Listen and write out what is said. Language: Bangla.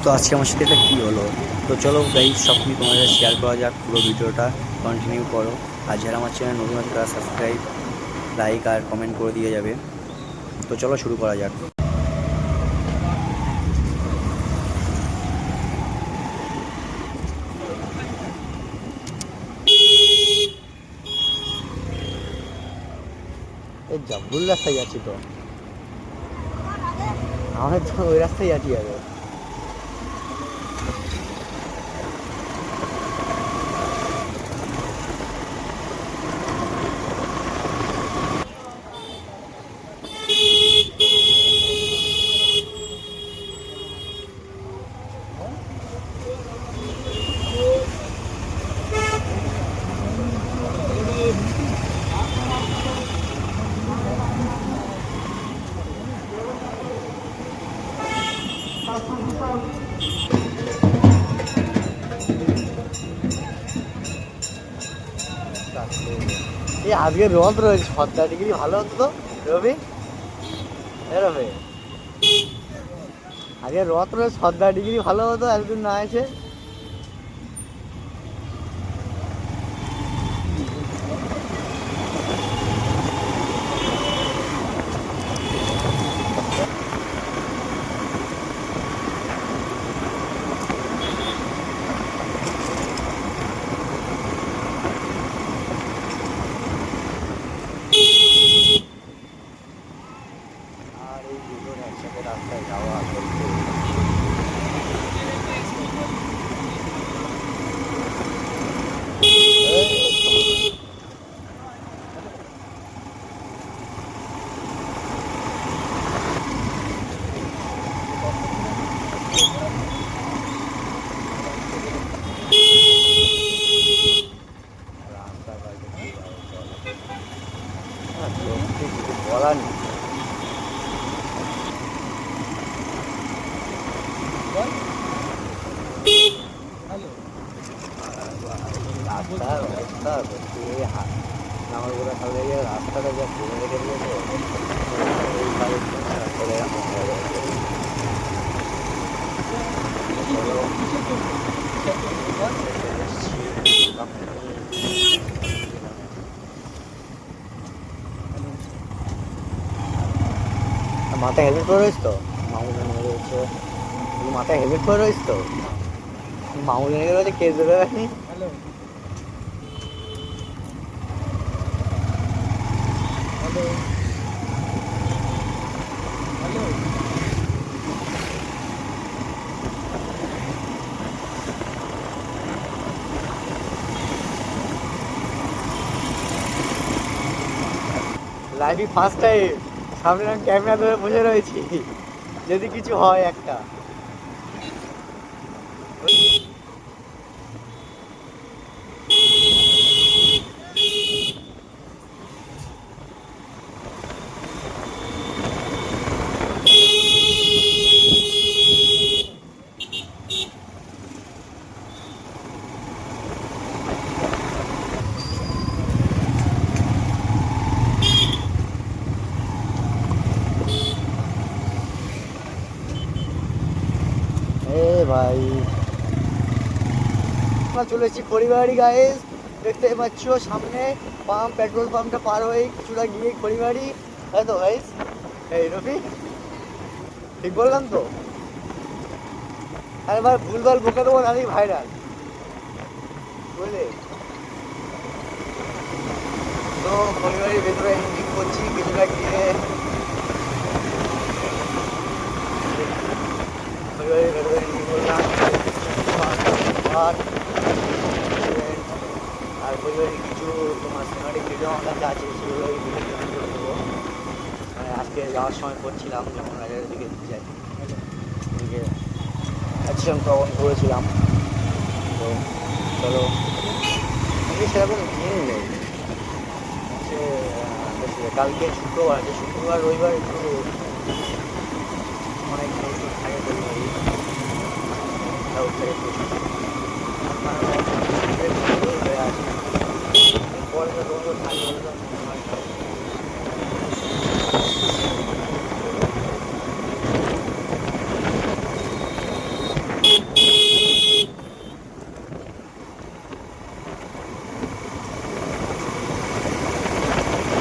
তো আজকে আমার সাথে এটা কী হলো। তো চলো গাইজ সব কিছু তোমার সাথে শেয়ার করা যাক, পুরো ভিডিওটা কন্টিনিউ করো। আর যারা আমার চ্যানেল নতুন আছে তারা সাবস্ক্রাইব, লাইক আর কমেন্ট করে দিয়ে যাবে। তো চলো শুরু করা যাক। এই যা ভুল রাস্তায় যাচ্ছি তো, আমি তো ওই রাস্তায় যাচ্ছি আগে। এই আজকে রোদ রয়েছে 17 ডিগ্রি, ভালো হতো তো রবি। রবি আজকে রোদ রয়েছে 17 ডিগ্রি, ভালো হতো একদিন না আছে। আর এই দুজন একসাথে রাস্তায় যাওয়া করতে রাস্তাঘাটে কিছু বলার নেই। রাস্তার অবস্থা সত্যি আমার গোটা খালে গিয়ে রাস্তাটা যা করে রেখে দিয়েছে, এইভাবে চলে মাথায় হেলমেট পরে রয়েছে তো, মামুন রয়েছে মাথায় হেলমেট পরে রয়েছে তো, মামুন রয়েছে কেস দেবে। লাইফে ফার্স্ট টাইম সামনে আমি ক্যামেরা ধরে বসে রয়েছি, যদি কিছু হয় একটা। এ ভাই আমরা চলে এসেছি খড়িবাড়ি গাইস, দেখতে পাচ্ছ সামনে পাম্প, পেট্রোল পাম্পটা পার হয়ে কিছুটা গিয়ে খড়িবাড়ি, তাই তো গাইস? এই রফি ঠিক বললাম তো? আরে ভাই ভুলভাল বকে দেবো নাকি ভাইরাল, বুঝলে? তো খড়িবাড়ির ভেতরে এন্ট্রি করছি কিছুটা গিয়ে, খড়িবাড়ির ভেতরে এন্ট্রি করলাম। আর পরিবারের কিছু তোমার সিনেমাটিক ভিডিও আমার কাছে আছে, সেগুলো ওই ভিডিও করে দেবো। মানে আজকে যাওয়ার সময় করছিলাম যখন রাজার দিকে যাই, এদিকে অ্যাকশন তখন করেছিলাম। তো চলো, আমি সেরকম দিন নেই হচ্ছে, কালকে শুক্রবার আছে, শুক্রবার রবিবার একটু অনেক থাকে পরিবারই পরে তো